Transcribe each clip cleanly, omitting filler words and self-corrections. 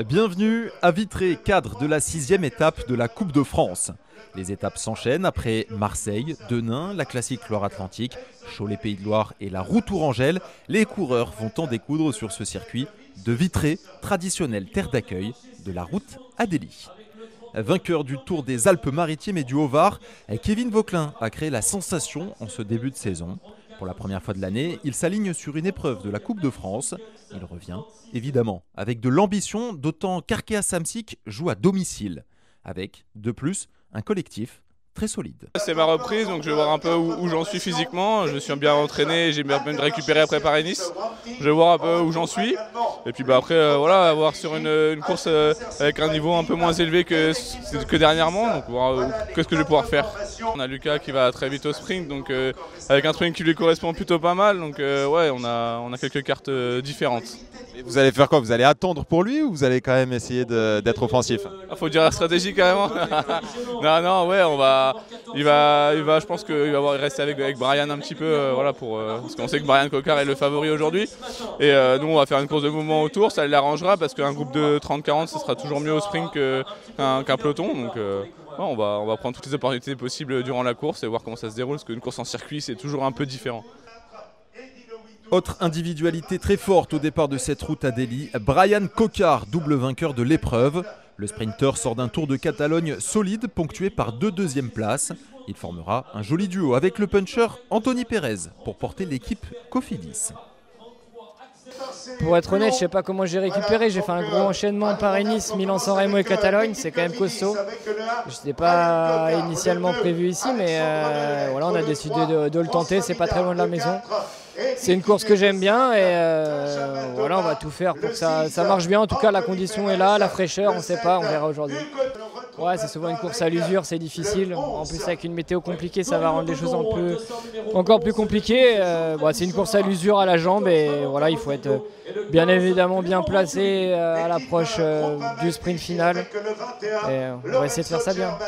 Bienvenue à Vitré, cadre de la 6e étape de la Coupe de France. Les étapes s'enchaînent après Marseille, Denain, la classique Loire-Atlantique, Cholet-Pays de Loire et la route Tourangelle. Les coureurs vont en découdre sur ce circuit de Vitré, traditionnelle terre d'accueil de la route Adélie. Vainqueur du Tour des Alpes-Maritimes et du Haut-Var, Kevin Vauquelin a créé la sensation en ce début de saison. Pour la première fois de l'année, il s'aligne sur une épreuve de la Coupe de France. Il revient, évidemment, avec de l'ambition, d'autant qu'Arkea Samsic joue à domicile, avec, de plus, un collectif très solide. C'est ma reprise, donc je vais voir un peu où j'en suis physiquement. Je me suis bien entraîné, j'ai bien récupéré après Paris-Nice. Je vais voir un peu où j'en suis. Et puis après, voilà, voir sur une course avec un niveau un peu moins élevé que dernièrement. Donc voir qu'est-ce que je vais pouvoir faire. On a Lucas qui va très vite au sprint, donc avec un sprint qui lui correspond plutôt pas mal. Donc ouais, on a quelques cartes différentes. Et vous allez faire quoi? Vous allez attendre pour lui ou vous allez quand même essayer d'être offensif? Faut dire la stratégie carrément. non, ouais, je pense qu'il va rester avec Brian un petit peu, voilà, parce qu'on sait que Brian Coquard est le favori aujourd'hui. Et nous, on va faire une course de mouvement autour, ça l'arrangera parce qu'un groupe de 30-40, ce sera toujours mieux au sprint qu'un peloton. Donc on va prendre toutes les opportunités possibles durant la course et voir comment ça se déroule, parce qu'une course en circuit, c'est toujours un peu différent. Autre individualité très forte au départ de cette route Adélie, Brian Coquard, double vainqueur de l'épreuve. Le sprinter sort d'un Tour de Catalogne solide, ponctué par 2 deuxièmes places. Il formera un joli duo avec le puncher Anthony Pérez pour porter l'équipe Cofidis. Pour être honnête, je ne sais pas comment j'ai récupéré. J'ai fait un gros enchaînement Paris-Nice, Milan-San Remo et Catalogne. C'est quand même costaud. Je n'étais pas initialement prévu ici, mais voilà, on a décidé de le tenter. C'est pas très loin de la maison. C'est une course que j'aime bien et voilà, on va tout faire pour que ça marche bien. En tout cas, la condition est là, la fraîcheur, on ne sait pas, on verra aujourd'hui. Ouais, c'est souvent une course à l'usure, c'est difficile. En plus, avec une météo compliquée, ça va rendre les choses encore plus compliquées. C'est une course à l'usure, à la jambe, et voilà, il faut être bien évidemment bien placé à l'approche du sprint final. Et on va essayer de faire ça bien.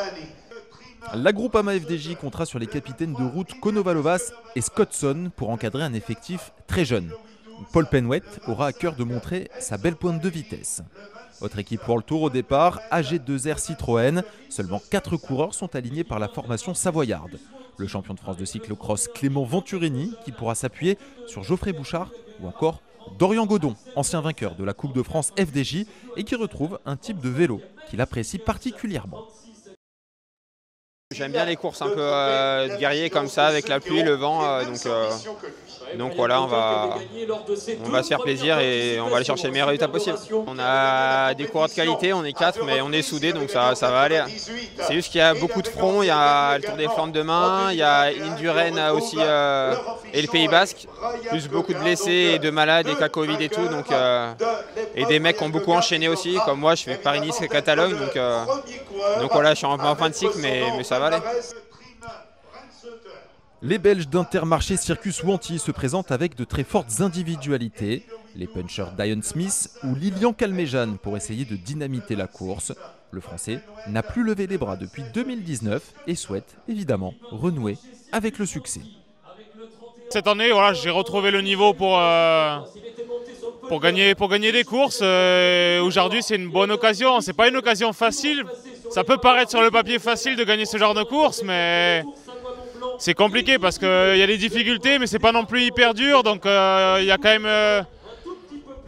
La Groupama FDJ comptera sur les capitaines de route Konovalovas et Scottson pour encadrer un effectif très jeune. Paul Penwet aura à cœur de montrer sa belle pointe de vitesse. Autre équipe pour le Tour au départ, AG2R Citroën. Seulement 4 coureurs sont alignés par la formation savoyarde. Le champion de France de cyclocross Clément Venturini qui pourra s'appuyer sur Geoffrey Bouchard ou encore Dorian Godon, ancien vainqueur de la Coupe de France FDJ et qui retrouve un type de vélo qu'il apprécie particulièrement. J'aime bien les courses un peu guerriers comme ça, avec la pluie, le vent, donc voilà, on va se faire plaisir et on va aller chercher le meilleur résultat possible. On a des coureurs de qualité, on est 4, mais on est soudés, donc ça va aller. C'est juste qu'il y a beaucoup de fronts, il y a le Tour des Flandres demain, il y a Indurain aussi et le Pays Basque, plus beaucoup de blessés et de malades et cas Covid et tout, donc, et des mecs qui ont beaucoup enchaîné aussi, comme moi je fais Paris-Nice et Catalogne, donc voilà, je suis en fin de cycle, mais ça va aller. Les Belges d'Intermarché Circus Wanty se présentent avec de très fortes individualités. Les punchers Dion Smith ou Lilian Calmejane pour essayer de dynamiter la course. Le Français n'a plus levé les bras depuis 2019 et souhaite évidemment renouer avec le succès. Cette année, voilà, j'ai retrouvé le niveau pour gagner des courses. Aujourd'hui, c'est une bonne occasion. C'est pas une occasion facile. Ça peut paraître sur le papier facile de gagner ce genre de course, mais c'est compliqué parce qu'il y a des difficultés, mais c'est pas non plus hyper dur. Donc il y a quand même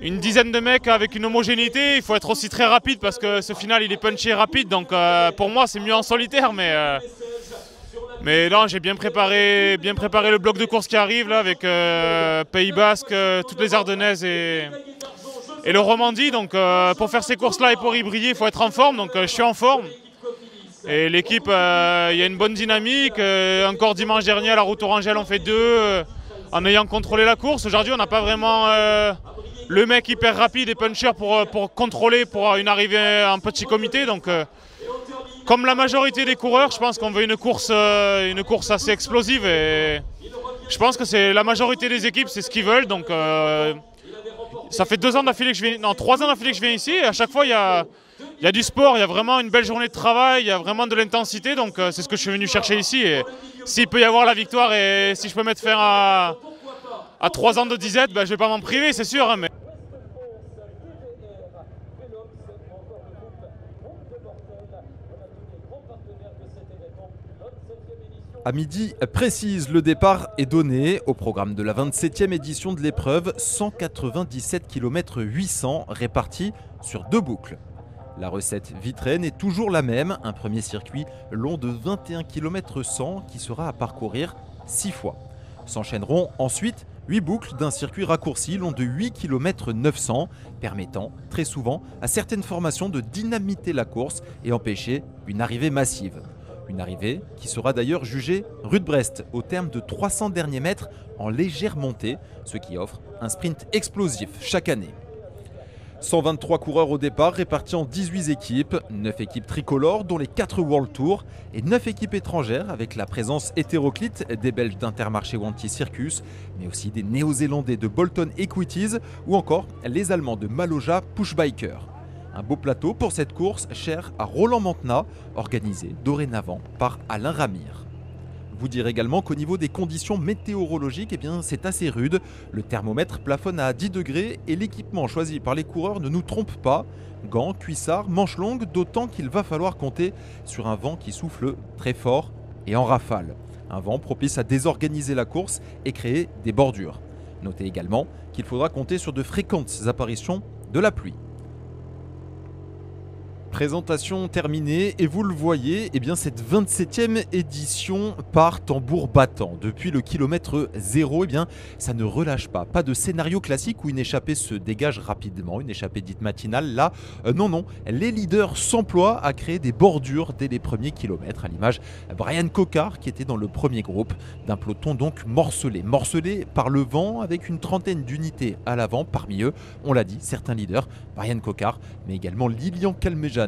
une dizaine de mecs avec une homogénéité. Il faut être aussi très rapide parce que ce final il est punché rapide. Donc pour moi c'est mieux en solitaire, mais non, j'ai bien préparé le bloc de course qui arrive là avec Pays Basque, toutes les Ardennaises et le Romandie. Donc pour faire ces courses-là et pour y briller, il faut être en forme. Donc je suis en forme. Et l'équipe, il y a une bonne dynamique. Encore dimanche dernier à la route Tourangelle, on fait 2 en ayant contrôlé la course. Aujourd'hui, on n'a pas vraiment le mec hyper rapide et puncher pour contrôler pour une arrivée en petit comité. Donc, comme la majorité des coureurs, je pense qu'on veut une course assez explosive. Et je pense que c'est la majorité des équipes, c'est ce qu'ils veulent. Donc, ça fait 3 ans d'affilée que je viens ici. Et à chaque fois, il y a du sport, il y a vraiment une belle journée de travail, il y a vraiment de l'intensité, donc c'est ce que je suis venu chercher ici. Et s'il peut y avoir la victoire et si je peux mettre fin à 3 ans de disette, je ne vais pas m'en priver, c'est sûr. Mais À midi précise, le départ est donné. Au programme de la 27e édition de l'épreuve, 197 km 800 répartis sur 2 boucles. La recette Vitraine est toujours la même, un premier circuit long de 21 km 100 qui sera à parcourir 6 fois. S'enchaîneront ensuite 8 boucles d'un circuit raccourci long de 8 km 900, permettant très souvent à certaines formations de dynamiter la course et empêcher une arrivée massive. Une arrivée qui sera d'ailleurs jugée rue de Brest au terme de 300 derniers mètres en légère montée, ce qui offre un sprint explosif chaque année. 123 coureurs au départ répartis en 18 équipes, 9 équipes tricolores dont les 4 World Tour et 9 équipes étrangères avec la présence hétéroclite des Belges d'Intermarché Wanty Circus, mais aussi des Néo-Zélandais de Bolton Equities ou encore les Allemands de Maloja Pushbiker. Un beau plateau pour cette course chère à Roland Mantenat, organisée dorénavant par Alain Ramire. Vous dire également qu'au niveau des conditions météorologiques, c'est assez rude. Le thermomètre plafonne à 10 degrés et l'équipement choisi par les coureurs ne nous trompe pas. Gants, cuissards, manches longues, d'autant qu'il va falloir compter sur un vent qui souffle très fort et en rafale. Un vent propice à désorganiser la course et créer des bordures. Notez également qu'il faudra compter sur de fréquentes apparitions de la pluie. Présentation terminée et vous le voyez, cette 27e édition part tambour battant. Depuis le kilomètre 0, ça ne relâche pas. Pas de scénario classique où une échappée se dégage rapidement, une échappée dite matinale. Là, non, les leaders s'emploient à créer des bordures dès les premiers kilomètres, à l'image Brian Coquard qui était dans le premier groupe d'un peloton donc morcelé par le vent avec une trentaine d'unités à l'avant. Parmi eux, on l'a dit, certains leaders, Brian Coquard, mais également Lilian Calmejean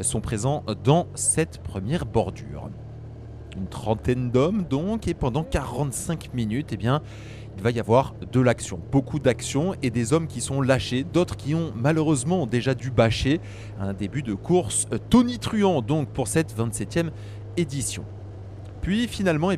sont présents dans cette première bordure. Une trentaine d'hommes donc, et pendant 45 minutes, il va y avoir de l'action, beaucoup d'action et des hommes qui sont lâchés, d'autres qui ont malheureusement déjà dû bâcher. Un début de course tonitruant donc pour cette 27e édition. Puis finalement,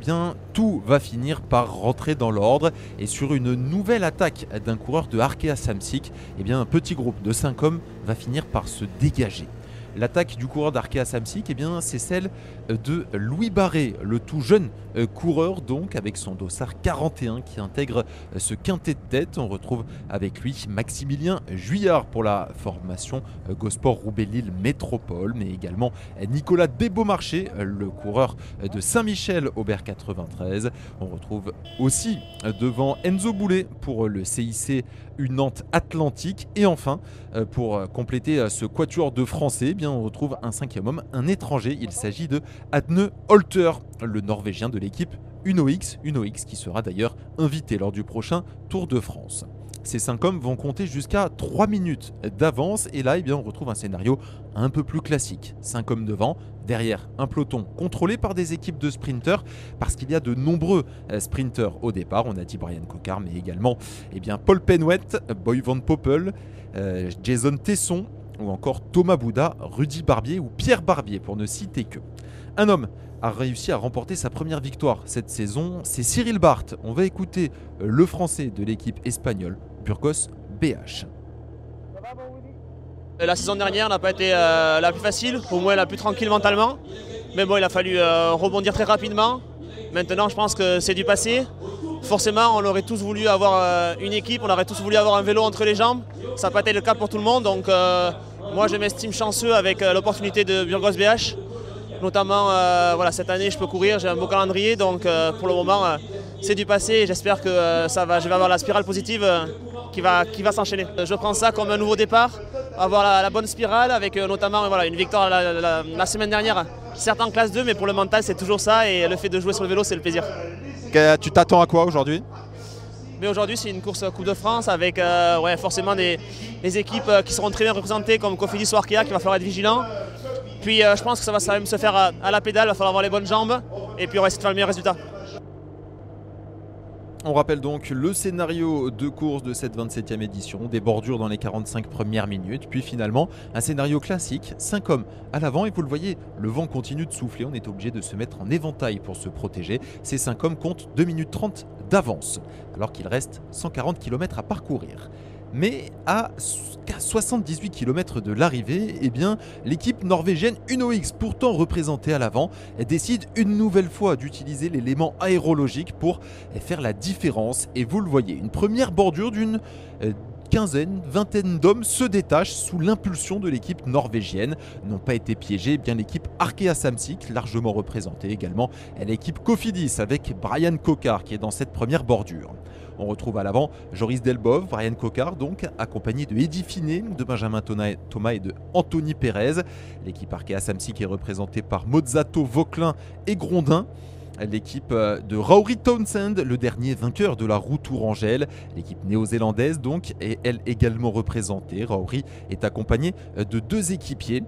tout va finir par rentrer dans l'ordre et sur une nouvelle attaque d'un coureur de Arkea Samsic, un petit groupe de 5 hommes va finir par se dégager. L'attaque du coureur d'Arkea Samsic, c'est celle de Louis Barré, le tout jeune coureur donc avec son dossard 41 qui intègre ce quintet de tête. On retrouve avec lui Maximilien Juillard pour la formation Gosport Roubaix-Lille Métropole, mais également Nicolas Desbeaumarchais, le coureur de Saint-Michel Aubert 93. On retrouve aussi devant Enzo Boulet pour le CIC Nantes Atlantique. Et enfin, pour compléter ce quatuor de Français, on retrouve un 5e homme, un étranger. Il s'agit de Adne Holter, le Norvégien de l'équipe UnoX qui sera d'ailleurs invité lors du prochain Tour de France. Ces 5 hommes vont compter jusqu'à 3 minutes d'avance et là on retrouve un scénario un peu plus classique. 5 hommes devant, derrière un peloton contrôlé par des équipes de sprinteurs parce qu'il y a de nombreux sprinteurs au départ. On a dit Brian Coquard mais également Paul Penouet, Boy Van Poppel, Jason Tesson ou encore Thomas Bouda, Rudy Barbier ou Pierre Barbier pour ne citer que. Un homme a réussi à remporter sa première victoire cette saison, c'est Cyril Barth. On va écouter le français de l'équipe espagnole, Burgos BH. La saison dernière n'a pas été la plus facile, au moins la plus tranquille mentalement. Mais bon, il a fallu rebondir très rapidement. Maintenant, je pense que c'est du passé. Forcément, on aurait tous voulu avoir une équipe, on aurait tous voulu avoir un vélo entre les jambes. Ça n'a pas été le cas pour tout le monde. Donc moi, je m'estime chanceux avec l'opportunité de Burgos BH. Notamment, cette année, je peux courir, j'ai un beau calendrier. Donc pour le moment, c'est du passé et j'espère que je vais avoir la spirale positive qui va s'enchaîner. Je prends ça comme un nouveau départ, avoir la bonne spirale avec notamment une victoire la semaine dernière, certes en classe 2, mais pour le mental c'est toujours ça et le fait de jouer sur le vélo c'est le plaisir. Tu t'attends à quoi aujourd'hui ? Mais aujourd'hui c'est une course Coupe de France avec forcément des équipes qui seront très bien représentées comme Cofidis ou Arkea, qu'il va falloir être vigilant. Puis je pense que ça va même se faire à la pédale, il va falloir avoir les bonnes jambes et puis on va essayer de faire le meilleur résultat. On rappelle donc le scénario de course de cette 27e édition, des bordures dans les 45 premières minutes, puis finalement un scénario classique, 5 hommes à l'avant et vous le voyez, le vent continue de souffler, on est obligé de se mettre en éventail pour se protéger. Ces 5 hommes comptent 2 minutes 30 d'avance, alors qu'il reste 140 km à parcourir. Mais à 78 km de l'arrivée, eh bien, l'équipe norvégienne Uno X, pourtant représentée à l'avant, décide une nouvelle fois d'utiliser l'élément aérologique pour faire la différence. Et vous le voyez, une première bordure d'une vingtaine d'hommes se détachent sous l'impulsion de l'équipe norvégienne. N'ont pas été piégés, bien l'équipe Arkea Samsic, largement représentée également, l'équipe Cofidis avec Brian Coquard qui est dans cette première bordure. On retrouve à l'avant Joris Delbov, Brian Coquard donc, accompagné de Eddy Finet, de Benjamin Thomas et de Anthony Pérez. L'équipe Arkea Samsic est représentée par Mozzato, Vauquelin et Grondin. L'équipe de Rory Townsend, le dernier vainqueur de la Roue Tourangelle. L'équipe néo-zélandaise donc est elle également représentée. Rory est accompagné de 2 équipiers.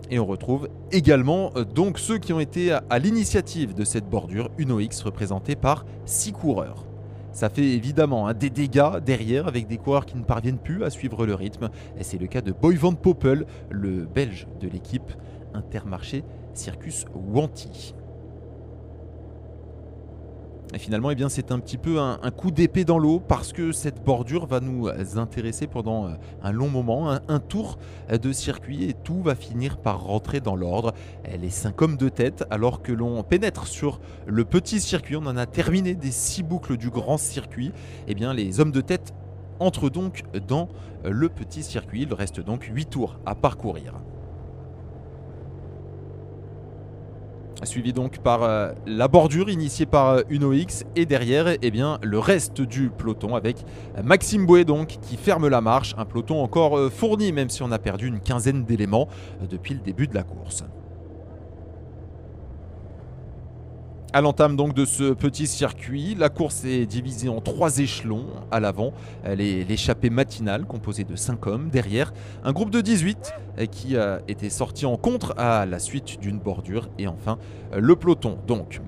Et on retrouve également donc ceux qui ont été à l'initiative de cette bordure, Uno X représenté par 6 coureurs. Ça fait évidemment des dégâts derrière avec des coureurs qui ne parviennent plus à suivre le rythme. Et c'est le cas de Boy van Poppel, le belge de l'équipe Intermarché Circus Wanty. Et finalement, eh bien, c'est un petit peu un coup d'épée dans l'eau parce que cette bordure va nous intéresser pendant un long moment, un tour de circuit et tout va finir par rentrer dans l'ordre. Les 5 hommes de tête, alors que l'on pénètre sur le petit circuit, on en a terminé des 6 boucles du grand circuit, eh bien, les hommes de tête entrent donc dans le petit circuit. Il reste donc 8 tours à parcourir. Suivi donc par la bordure initiée par Uno X et derrière eh bien, le reste du peloton avec Maxime Bouet donc, qui ferme la marche. Un peloton encore fourni même si on a perdu une quinzaine d'éléments depuis le début de la course. À l'entame donc de ce petit circuit, la course est divisée en 3 échelons. À l'avant, l'échappée matinale composée de 5 hommes. Derrière, un groupe de 18 qui était sorti en contre à la suite d'une bordure. Et enfin, le peloton.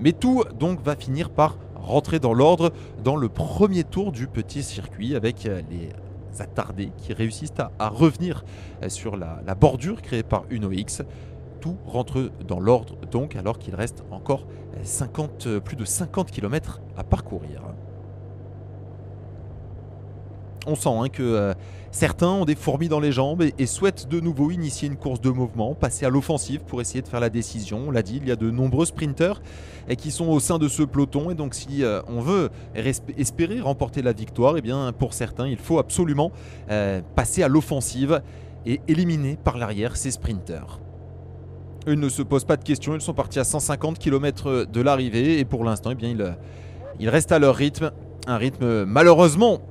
Mais tout donc, va finir par rentrer dans l'ordre dans le premier tour du petit circuit avec les attardés qui réussissent à revenir sur la bordure créée par Uno X. Tout rentre dans l'ordre donc alors qu'il reste encore plus de 50 km à parcourir. On sent que certains ont des fourmis dans les jambes et souhaitent de nouveau initier une course de mouvement, passer à l'offensive pour essayer de faire la décision. On l'a dit, il y a de nombreux sprinteurs qui sont au sein de ce peloton et donc si on veut espérer remporter la victoire, eh bien, pour certains il faut absolument passer à l'offensive et éliminer par l'arrière ces sprinteurs. Eux ne se posent pas de questions, ils sont partis à 150 km de l'arrivée et pour l'instant, eh bien, ils restent à leur rythme. Un rythme malheureusement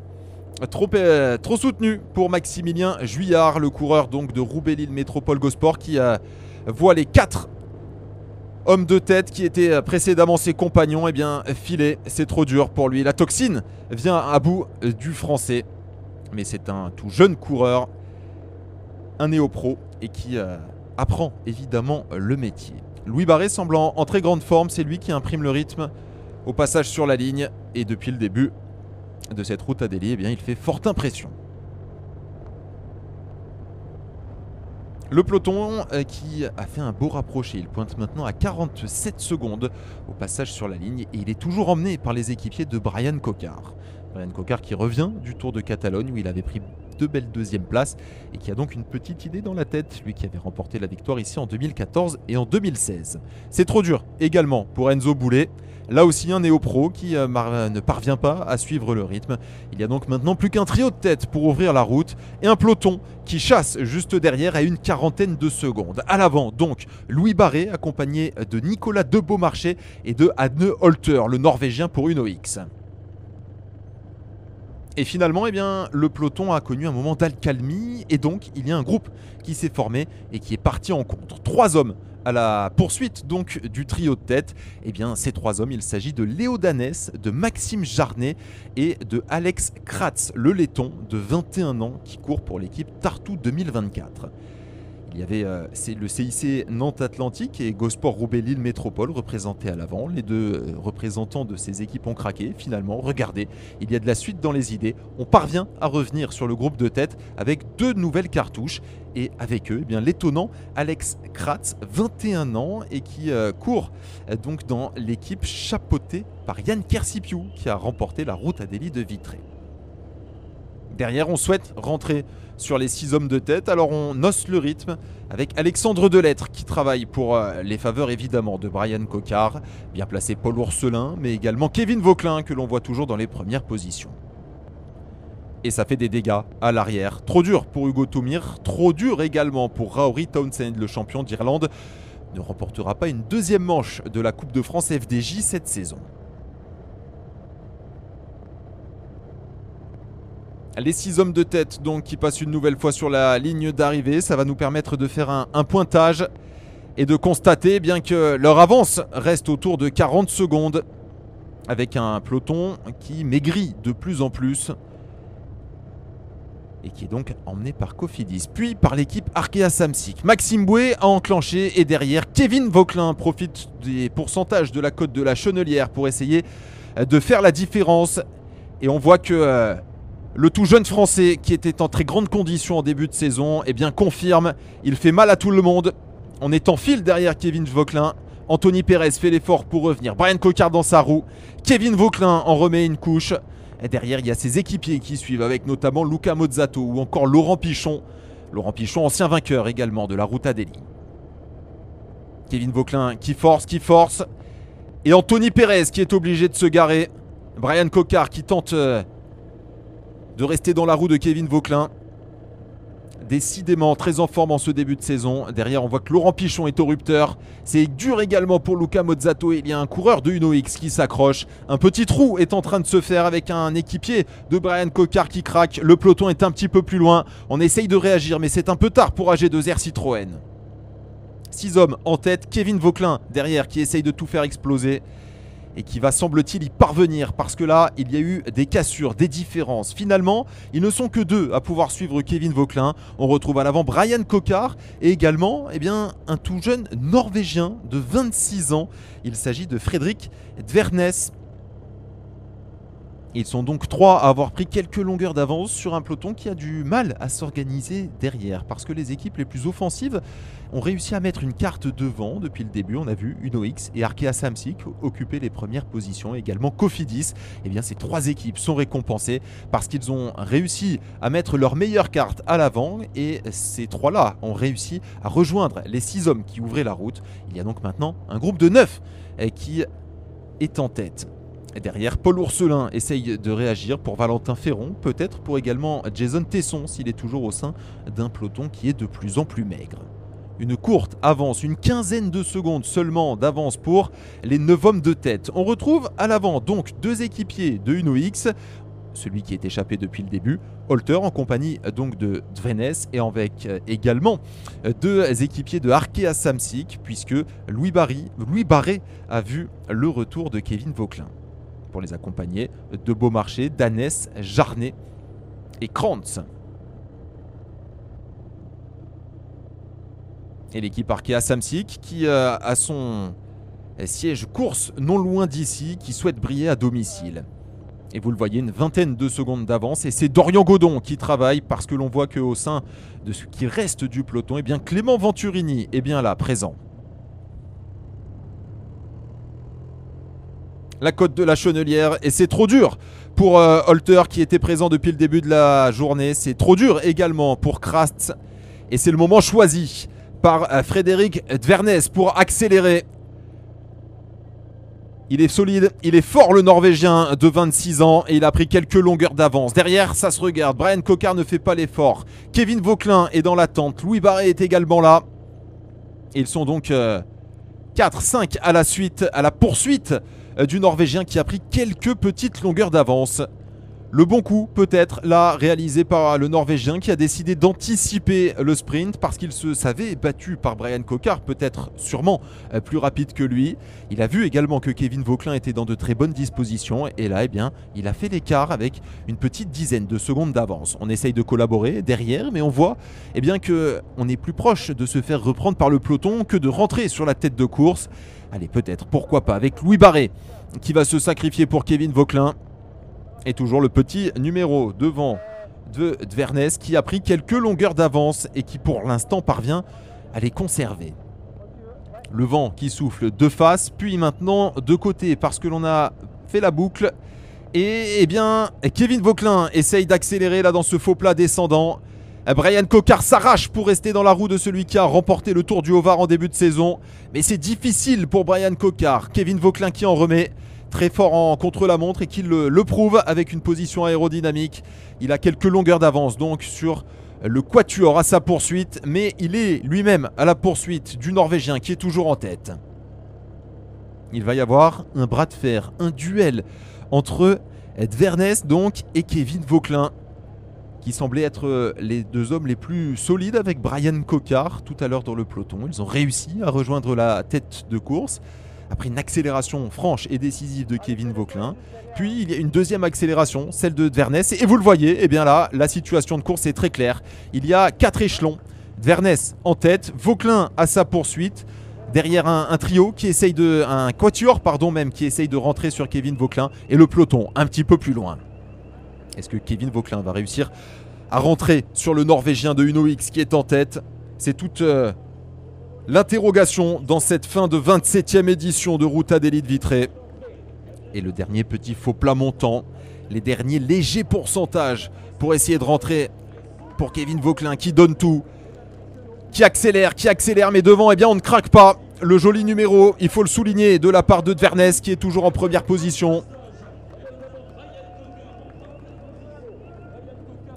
trop soutenu pour Maximilien Juillard, le coureur donc de Roubaix-Lille Métropole Gosport qui voit les 4 hommes de tête qui étaient précédemment ses compagnons eh bien, filer. C'est trop dur pour lui. La toxine vient à bout du français. Mais c'est un tout jeune coureur, un néo-pro et qui apprend évidemment le métier. Louis Barré semble en très grande forme, c'est lui qui imprime le rythme au passage sur la ligne et depuis le début de cette route à Delhi, eh bien, il fait forte impression. Le peloton qui a fait un beau rapproché, il pointe maintenant à 47 secondes au passage sur la ligne et il est toujours emmené par les équipiers de Brian Coquard. Brian Coquard qui revient du Tour de Catalogne où il avait pris 2 belles 2e places et qui a donc une petite idée dans la tête, lui qui avait remporté la victoire ici en 2014 et en 2016. C'est trop dur également pour Enzo Boulet, là aussi un néo-pro qui ne parvient pas à suivre le rythme. Il y a donc maintenant plus qu'un trio de tête pour ouvrir la route et un peloton qui chasse juste derrière à une quarantaine de secondes. À l'avant donc Louis Barré accompagné de Nicolas De Beaumarchais et de Adne Holter, le Norvégien pour Uno X. Et finalement, eh bien, le peloton a connu un moment d'accalmie et donc il y a un groupe qui s'est formé et qui est parti en contre. 3 hommes à la poursuite donc du trio de tête. Eh bien, ces 3 hommes, il s'agit de Léo Danès, de Maxime Jarnet et de Alex Kratz, le laiton de 21 ans qui court pour l'équipe Tartu 2024. Il y avait le CIC Nantes Atlantique et Gosport Roubaix-Lille Métropole représentés à l'avant. Les 2 représentants de ces équipes ont craqué. Finalement, regardez, il y a de la suite dans les idées. On parvient à revenir sur le groupe de tête avec 2 nouvelles cartouches. Et avec eux, eh bien, l'étonnant Alex Kratz, 21 ans, et qui court donc dans l'équipe chapeautée par Yann Kersipiou qui a remporté la route à Delhi de Vitré. Derrière, on souhaite rentrer sur les 6 hommes de tête, alors on osse le rythme avec Alexandre Delettre qui travaille pour les faveurs évidemment de Brian Coquard, bien placé Paul Ourselin, mais également Kevin Vauquelin que l'on voit toujours dans les premières positions. Et ça fait des dégâts à l'arrière. Trop dur pour Hugo Tomir, trop dur également pour Rory Townsend, le champion d'Irlande, ne remportera pas une deuxième manche de la Coupe de France FDJ cette saison. Les 6 hommes de tête donc qui passent une nouvelle fois sur la ligne d'arrivée, ça va nous permettre de faire un pointage et de constater bien que leur avance reste autour de 40 secondes avec un peloton qui maigrit de plus en plus et qui est donc emmené par Cofidis, puis par l'équipe Arkea Samsic. Maxime Bouet a enclenché et derrière Kevin Vauquelin profite des pourcentages de la côte de la Chenelière pour essayer de faire la différence et on voit que le tout jeune français qui était en très grande condition en début de saison, eh bien confirme, il fait mal à tout le monde. On est en file derrière Kevin Vauquelin. Anthony Pérez fait l'effort pour revenir. Brian Coquard dans sa roue. Kevin Vauquelin en remet une couche. Et derrière, il y a ses équipiers qui suivent avec notamment Luca Mozzato ou encore Laurent Pichon. Laurent Pichon, ancien vainqueur également de la Ruta Delhi. Kevin Vauquelin qui force. Et Anthony Pérez qui est obligé de se garer. Brian Coquard qui tente de rester dans la roue de Kevin Vauquelin. Décidément très en forme en ce début de saison. Derrière, on voit que Laurent Pichon est au rupteur. C'est dur également pour Luca Mozzato. Il y a un coureur de Uno X qui s'accroche. Un petit trou est en train de se faire avec un équipier de Brian Coquard qui craque. Le peloton est un petit peu plus loin. On essaye de réagir, mais c'est un peu tard pour AG2R Citroën. 6 hommes en tête. Kevin Vauquelin derrière qui essaye de tout faire exploser. Et qui va, semble-t-il, y parvenir parce que là, il y a eu des cassures, des différences. Finalement, ils ne sont que 2 à pouvoir suivre Kevin Vauquelin. On retrouve à l'avant Brian Coquard et également un tout jeune Norvégien de 26 ans. Il s'agit de Fredrik Dvernes. Ils sont donc 3 à avoir pris quelques longueurs d'avance sur un peloton qui a du mal à s'organiser derrière parce que les équipes les plus offensives ont réussi à mettre une carte devant depuis le début. On a vu Uno X et Arkea Samsic occuper les premières positions, également Cofidis. Eh bien, ces 3 équipes sont récompensées parce qu'ils ont réussi à mettre leur meilleure carte à l'avant et ces 3-là ont réussi à rejoindre les 6 hommes qui ouvraient la route. Il y a donc maintenant un groupe de 9 qui est en tête. Et derrière, Paul Ourselin essaye de réagir pour Valentin Ferron, peut-être pour également Jason Tesson s'il est toujours au sein d'un peloton qui est de plus en plus maigre. Une courte avance, une quinzaine de secondes seulement d'avance pour les 9 hommes de tête. On retrouve à l'avant donc 2 équipiers de Uno X, celui qui est échappé depuis le début, Holter en compagnie donc de Dvernes et avec également 2 équipiers de Arkea Samsic puisque Louis Barré a vu le retour de Kevin Vauquelin. Pour les accompagner, de Beaumarchais, Danès, Jarnet et Krantz. Et l'équipe Arkea Samsic qui a son siège course non loin d'ici, qui souhaite briller à domicile. Et vous le voyez, une vingtaine de secondes d'avance. Et c'est Dorian Godon qui travaille parce que l'on voit qu'au sein de ce qui reste du peloton, eh bien Clément Venturini est bien là, présent. La côte de la Chenelière et c'est trop dur pour Holter qui était présent depuis le début de la journée. C'est trop dur également pour Krast et c'est le moment choisi par Fredrik Dvernes pour accélérer. Il est solide, il est fort le Norvégien de 26 ans et il a pris quelques longueurs d'avance. Derrière, ça se regarde, Brian Coquard ne fait pas l'effort. Kevin Vauquelin est dans l'attente, Louis Barré est également là. Et ils sont donc 4-5 à la suite, à la poursuite du Norvégien qui a pris quelques petites longueurs d'avance. Le bon coup peut-être là réalisé par le Norvégien qui a décidé d'anticiper le sprint parce qu'il se savait battu par Brian Coquard, peut-être sûrement plus rapide que lui. Il a vu également que Kevin Vauquelin était dans de très bonnes dispositions et là eh bien, il a fait l'écart avec une petite dizaine de secondes d'avance. On essaye de collaborer derrière mais on voit eh bien, qu'on est plus proche de se faire reprendre par le peloton que de rentrer sur la tête de course. Allez peut-être, pourquoi pas, avec Louis Barré qui va se sacrifier pour Kevin Vauquelin. Et toujours le petit numéro devant de Dvernes qui a pris quelques longueurs d'avance et qui pour l'instant parvient à les conserver. Le vent qui souffle de face, puis maintenant de côté parce que l'on a fait la boucle Et eh bien, Kevin Vauquelin essaye d'accélérer là dans ce faux plat descendant. Brian Coquard s'arrache pour rester dans la roue de celui qui a remporté le Tour du Haut-Var en début de saison. Mais c'est difficile pour Brian Coquard. Kevin Vauquelin qui en remet, très fort en contre-la-montre et qui le prouve avec une position aérodynamique. Il a quelques longueurs d'avance donc sur le quatuor à sa poursuite. Mais il est lui-même à la poursuite du Norvégien qui est toujours en tête. Il va y avoir un bras de fer, un duel entre Dvernes donc et Kevin Vauquelin, qui semblaient être les deux hommes les plus solides avec Brian Coquard tout à l'heure dans le peloton. Ils ont réussi à rejoindre la tête de course après une accélération franche et décisive de Kevin Vauquelin. Puis il y a une deuxième accélération, celle de Dvernes. Et vous le voyez, eh bien là, la situation de course est très claire. Il y a 4 échelons. Dvernes en tête, Vauquelin à sa poursuite. Derrière un trio qui essaye un quatuor pardon même, qui essaye de rentrer sur Kevin Vauquelin. Et le peloton un petit peu plus loin. Est-ce que Kevin Vauquelin va réussir à rentrer sur le Norvégien de Uno X qui est en tête? C'est toute l'interrogation dans cette fin de 27e édition de Ruta d'Élite Vitré. Et le dernier petit faux plat montant, les derniers légers pourcentages pour essayer de rentrer pour Kevin Vauquelin qui donne tout, qui accélère, mais devant, eh bien on ne craque pas. Le joli numéro, il faut le souligner, de la part de Dvernes qui est toujours en première position.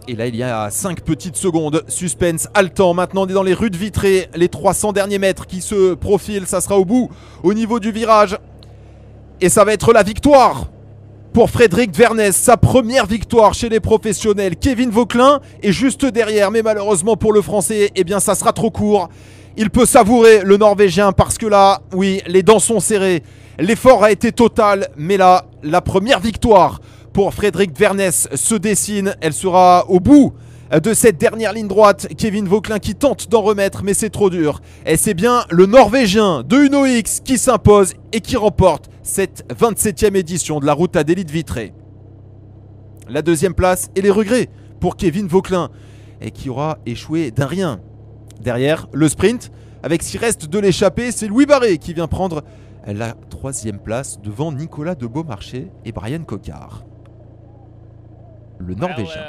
Et là il y a 5 petites secondes, suspense haletant. Maintenant on est dans les rues de Vitré, les 300 derniers mètres qui se profilent, ça sera au bout, au niveau du virage. Et ça va être la victoire pour Frédéric Dvernes, sa première victoire chez les professionnels. Kevin Vauquelin est juste derrière, mais malheureusement pour le français, eh bien ça sera trop court. Il peut savourer le Norvégien parce que là, oui, les dents sont serrées. L'effort a été total, mais là, la première victoire pour Frédéric Dvernes se dessine. Elle sera au bout de cette dernière ligne droite. Kevin Vauquelin qui tente d'en remettre, mais c'est trop dur. Et c'est bien le Norvégien de Uno X qui s'impose et qui remporte cette 27e édition de la Ruta d'Élite Vitré. La deuxième place et les regrets pour Kevin Vauquelin, et qui aura échoué d'un rien. Derrière, le sprint, avec s'il reste de l'échappée, c'est Louis Barré qui vient prendre la 3e place devant Nicolas de Beaumarchais et Brian Coquard. Le Norvégien.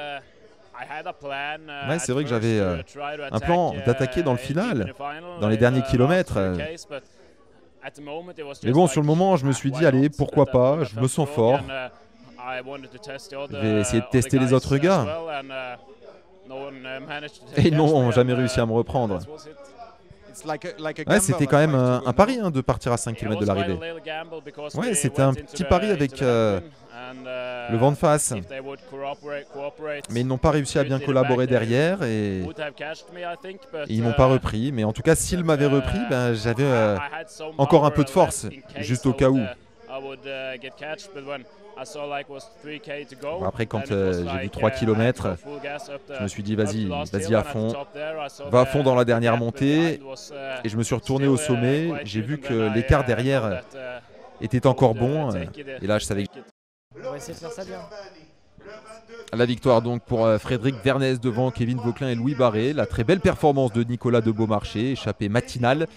Ouais, c'est vrai que j'avais un plan d'attaquer dans le final, dans les derniers kilomètres. Mais bon, sur le moment, je me suis dit, allez, pourquoi pas, je me sens fort. Je vais essayer de tester les autres gars. Et ils n'ont jamais réussi à me reprendre. Ouais, c'était quand même un pari de partir à 5 km de l'arrivée. Ouais, c'était un petit pari avec le vent de face. Mais ils n'ont pas réussi à bien collaborer derrière et ils m'ont pas repris. Mais en tout cas, s'ils m'avaient repris, ben, j'avais encore un peu de force, juste au cas où. Bon, après, quand j'ai vu 3 km, je me suis dit vas-y à fond, va à fond dans la dernière montée. Et je me suis retourné au sommet. J'ai vu que l'écart derrière était encore bon. Et là, je savais que... On va essayer de faire ça bien. La victoire donc pour Frédéric Dvernes devant Kevin Vauquelin et Louis Barré. La très belle performance de Nicolas de Beaumarchais, échappée matinale.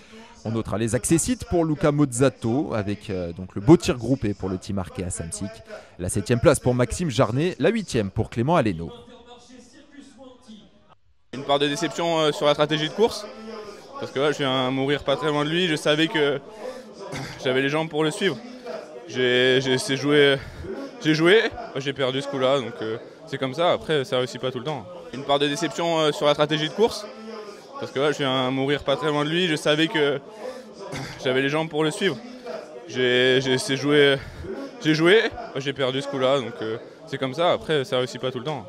On notera les accessites pour Luca Mozzato avec donc le beau tir groupé pour le team Arkea Samsic. La 7e place pour Maxime Jarnet, la 8e pour Clément Aleno. Une part de déception sur la stratégie de course. Parce que là, je viens mourir pas très loin de lui. Je savais que j'avais les jambes pour le suivre. J'ai joué, j'ai perdu ce coup-là. Donc c'est comme ça. Après, ça réussit pas tout le temps. Une part de déception sur la stratégie de course. Parce que là, je viens mourir pas très loin de lui. Je savais que j'avais les jambes pour le suivre. J'ai joué, j'ai perdu ce coup-là. Donc c'est comme ça. Après, ça réussit pas tout le temps.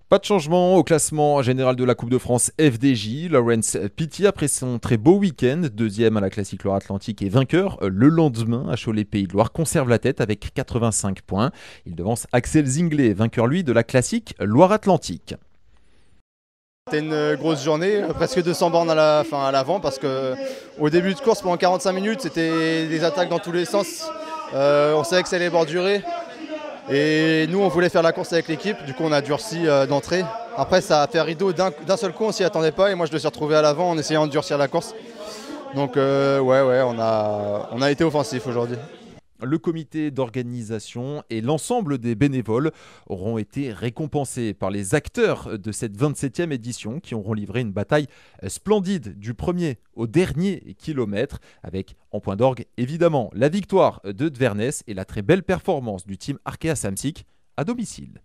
Pas de changement au classement général de la Coupe de France FDJ. Laurens Pitty, après son très beau week-end, 2e à la Classique Loire-Atlantique et vainqueur le lendemain à Cholet-Pays de Loire, conserve la tête avec 85 points. Il devance Axel Zinglet, vainqueur lui de la Classique Loire-Atlantique. C'était une grosse journée, presque 200 bornes à l'avant parce qu'au début de course, pendant 45 minutes, c'était des attaques dans tous les sens. On savait que ça allait bordurer. Et nous, on voulait faire la course avec l'équipe, du coup on a durci d'entrée. Après, ça a fait rideau d'un seul coup, on s'y attendait pas et moi je me suis retrouvé à l'avant en essayant de durcir la course. Donc ouais, on a été offensif aujourd'hui. Le comité d'organisation et l'ensemble des bénévoles auront été récompensés par les acteurs de cette 27e édition qui auront livré une bataille splendide du premier au dernier kilomètre avec en point d'orgue évidemment la victoire de Dvernès et la très belle performance du team Arkea Samsic à domicile.